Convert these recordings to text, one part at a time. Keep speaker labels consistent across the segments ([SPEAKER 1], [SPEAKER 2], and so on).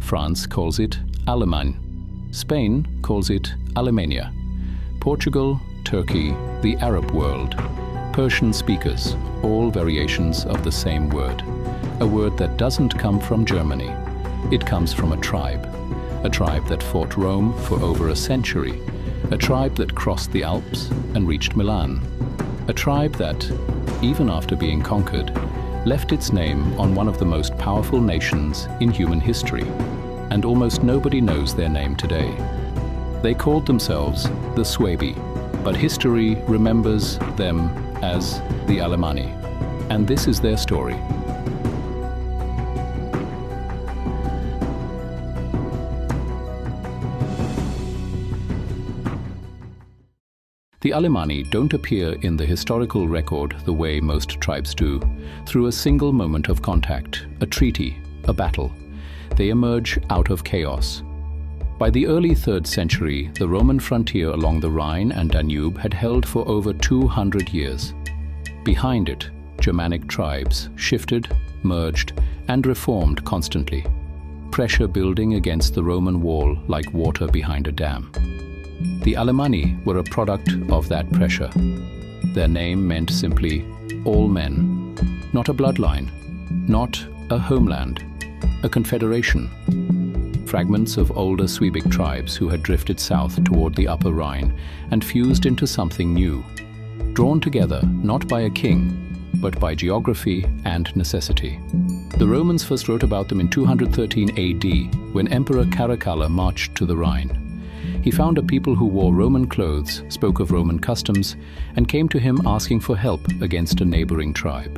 [SPEAKER 1] France calls it Allemagne. Spain calls it Alemania. Portugal, Turkey, the Arab world, Persian speakers, all variations of the same word. A word that doesn't come from Germany. It comes from a tribe that fought Rome for over a century, a tribe that crossed the Alps and reached Milan, a tribe that, even after being conquered, left its name on one of the most powerful nations in human history, and almost nobody knows their name today. They called themselves the Suebi, but history remembers them as the Alemanni, and this is their story. The Alemanni don't appear in the historical record the way most tribes do, through a single moment of contact, a treaty, a battle. They emerge out of chaos. By the early 3rd century, the Roman frontier along the Rhine and Danube had held for over 200 years. Behind it, Germanic tribes shifted, merged, and reformed constantly, pressure building against the Roman wall like water behind a dam. The Alemanni were a product of that pressure. Their name meant simply all men, not a bloodline, not a homeland, a confederation. Fragments of older Suebic tribes who had drifted south toward the Upper Rhine and fused into something new, drawn together not by a king, but by geography and necessity. The Romans first wrote about them in 213 AD, when Emperor Caracalla marched to the Rhine. He found a people who wore Roman clothes, spoke of Roman customs, and came to him asking for help against a neighboring tribe.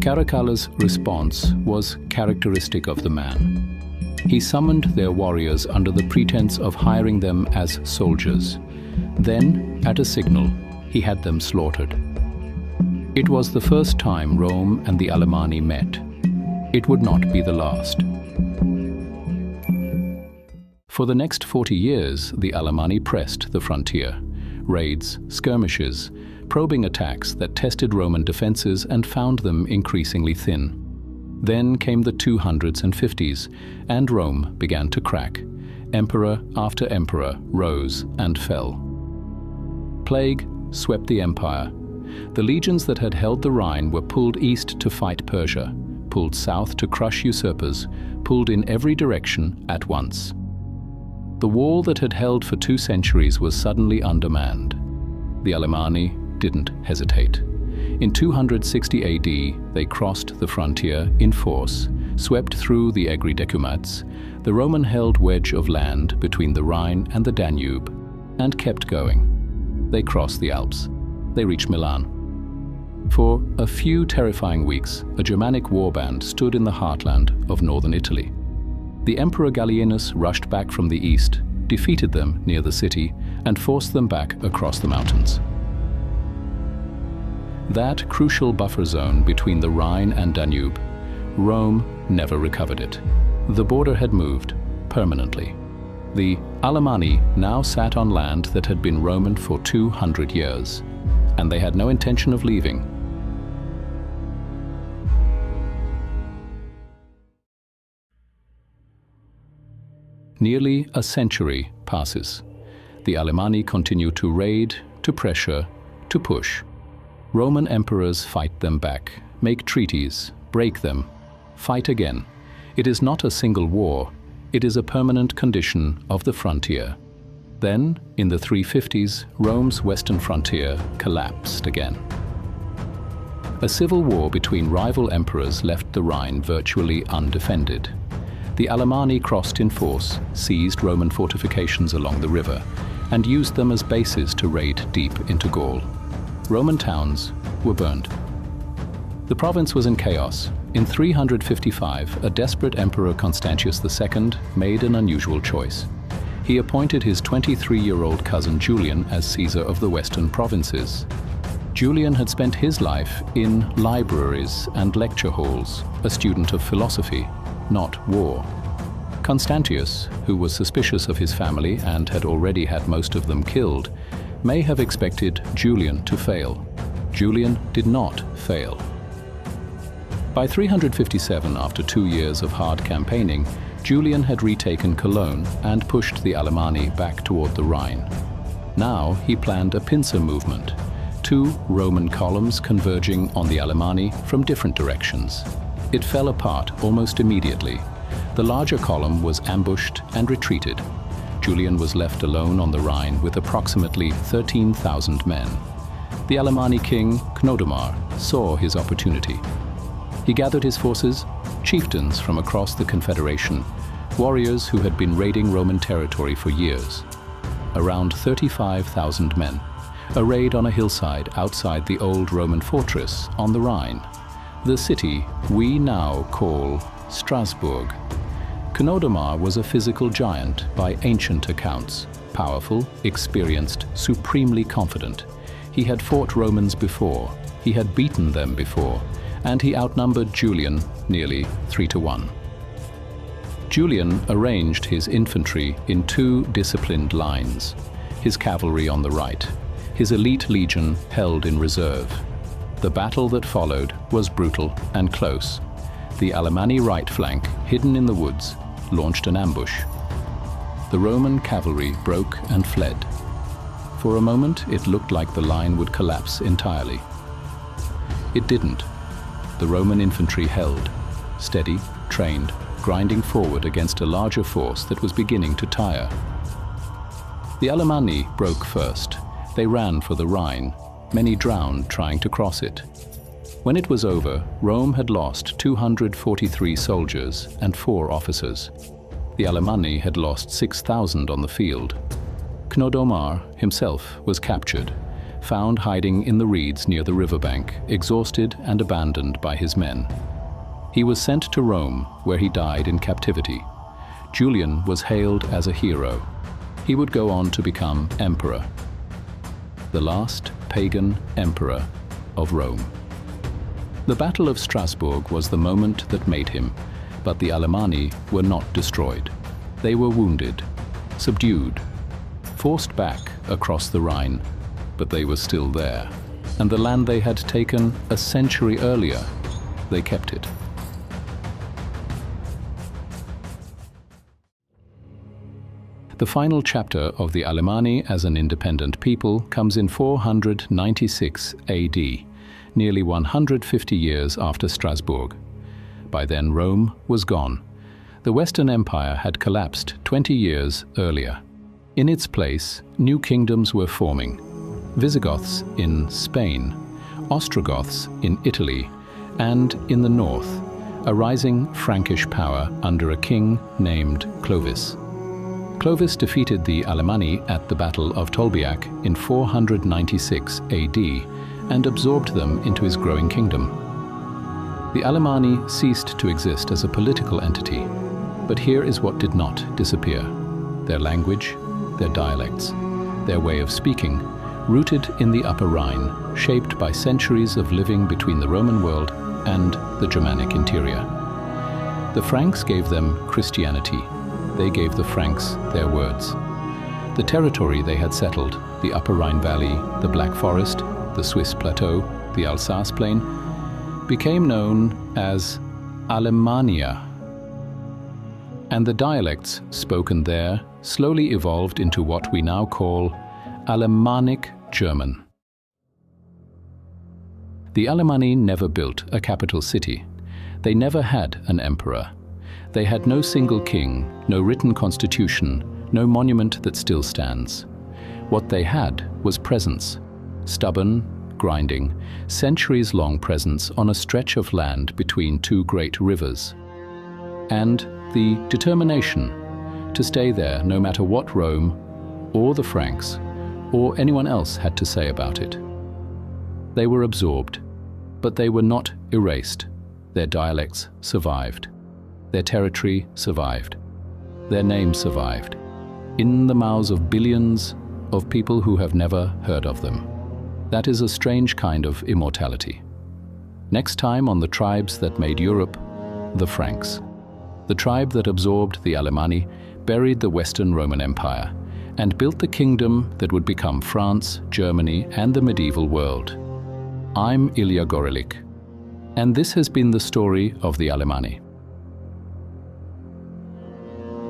[SPEAKER 1] Caracalla's response was characteristic of the man. He summoned their warriors under the pretense of hiring them as soldiers. Then, at a signal, he had them slaughtered. It was the first time Rome and the Alemanni met. It would not be the last. For the next 40 years, the Alemanni pressed the frontier. Raids, skirmishes, probing attacks that tested Roman defenses and found them increasingly thin. Then came the 200s and 50s, and Rome began to crack. Emperor after emperor rose and fell. Plague swept the empire. The legions that had held the Rhine were pulled east to fight Persia, pulled south to crush usurpers, pulled in every direction at once. The wall that had held for 2 centuries was suddenly undermanned. The Alemanni didn't hesitate. In 260 AD, they crossed the frontier in force, swept through the Egri decumats, the Roman-held wedge of land between the Rhine and the Danube, and kept going. They crossed the Alps. They reached Milan. For a few terrifying weeks, a Germanic warband stood in the heartland of northern Italy. The Emperor Gallienus rushed back from the east, defeated them near the city, and forced them back across the mountains. That crucial buffer zone between the Rhine and Danube, Rome never recovered it. The border had moved permanently. The Alemanni now sat on land that had been Roman for 200 years, and they had no intention of leaving. Nearly a century passes. The Alemanni continue to raid, to pressure, to push. Roman emperors fight them back, make treaties, break them, fight again. It is not a single war, it is a permanent condition of the frontier. Then, in the 350s, Rome's western frontier collapsed again. A civil war between rival emperors left the Rhine virtually undefended. The Alemanni crossed in force, seized Roman fortifications along the river, and used them as bases to raid deep into Gaul. Roman towns were burned. The province was in chaos. In 355, a desperate emperor Constantius II made an unusual choice. He appointed his 23-year-old cousin Julian as Caesar of the western provinces. Julian had spent his life in libraries and lecture halls, a student of philosophy, not war. Constantius, who was suspicious of his family and had already had most of them killed, may have expected Julian to fail. Julian did not fail. By 357, after 2 years of hard campaigning, Julian had retaken Cologne and pushed the Alemanni back toward the Rhine. Now he planned a pincer movement, two Roman columns converging on the Alemanni from different directions. It fell apart almost immediately. The larger column was ambushed and retreated. Julian was left alone on the Rhine with approximately 13,000 men. The Alemanni king, Chnodomar, saw his opportunity. He gathered his forces, chieftains from across the confederation, warriors who had been raiding Roman territory for years. Around 35,000 men, arrayed on a hillside outside the old Roman fortress on the Rhine, the city we now call Strasbourg. Chnodomar was a physical giant by ancient accounts, powerful, experienced, supremely confident. He had fought Romans before, he had beaten them before, and he outnumbered Julian nearly 3-1. Julian arranged his infantry in two disciplined lines, his cavalry on the right, his elite legion held in reserve. The battle that followed was brutal and close. The Alemanni right flank, hidden in the woods, launched an ambush. The Roman cavalry broke and fled. For a moment, it looked like the line would collapse entirely. It didn't. The Roman infantry held, steady, trained, grinding forward against a larger force that was beginning to tire. The Alemanni broke first. They ran for the Rhine. Many drowned trying to cross it. When it was over, Rome had lost 243 soldiers and 4 officers. The Alemanni had lost 6,000 on the field. Chnodomar himself was captured, found hiding in the reeds near the riverbank, exhausted and abandoned by his men. He was sent to Rome, where he died in captivity. Julian was hailed as a hero. He would go on to become emperor, the last pagan emperor of Rome. The Battle of Strasbourg was the moment that made him, but the Alemanni were not destroyed. They were wounded, subdued, forced back across the Rhine, but they were still there. And the land they had taken a century earlier, they kept it. The final chapter of the Alemanni as an independent people comes in 496 AD, nearly 150 years after Strasbourg. By then Rome was gone. The Western Empire had collapsed 20 years earlier. In its place, new kingdoms were forming. Visigoths in Spain, Ostrogoths in Italy, and in the north, a rising Frankish power under a king named Clovis. Clovis defeated the Alemanni at the Battle of Tolbiac in 496 AD and absorbed them into his growing kingdom. The Alemanni ceased to exist as a political entity, but here is what did not disappear: their language, their dialects, their way of speaking, rooted in the Upper Rhine, shaped by centuries of living between the Roman world and the Germanic interior. The Franks gave them Christianity. They gave the Franks their words. The territory they had settled, the Upper Rhine Valley, the Black Forest, the Swiss Plateau, the Alsace Plain, became known as Alemania. And the dialects spoken there slowly evolved into what we now call Alemannic German. The Alemanni never built a capital city. They never had an emperor. They had no single king, no written constitution, no monument that still stands. What they had was presence, stubborn, grinding, centuries-long presence on a stretch of land between two great rivers. And the determination to stay there no matter what Rome, or the Franks, or anyone else had to say about it. They were absorbed, but they were not erased. Their dialects survived. Their territory survived. Their name survived, in the mouths of billions of people who have never heard of them. That is a strange kind of immortality. Next time on the tribes that made Europe, the Franks. The tribe that absorbed the Alemanni, buried the Western Roman Empire, and built the kingdom that would become France, Germany, and the medieval world. I'm Ilja Gorelik, and this has been the story of the Alemanni.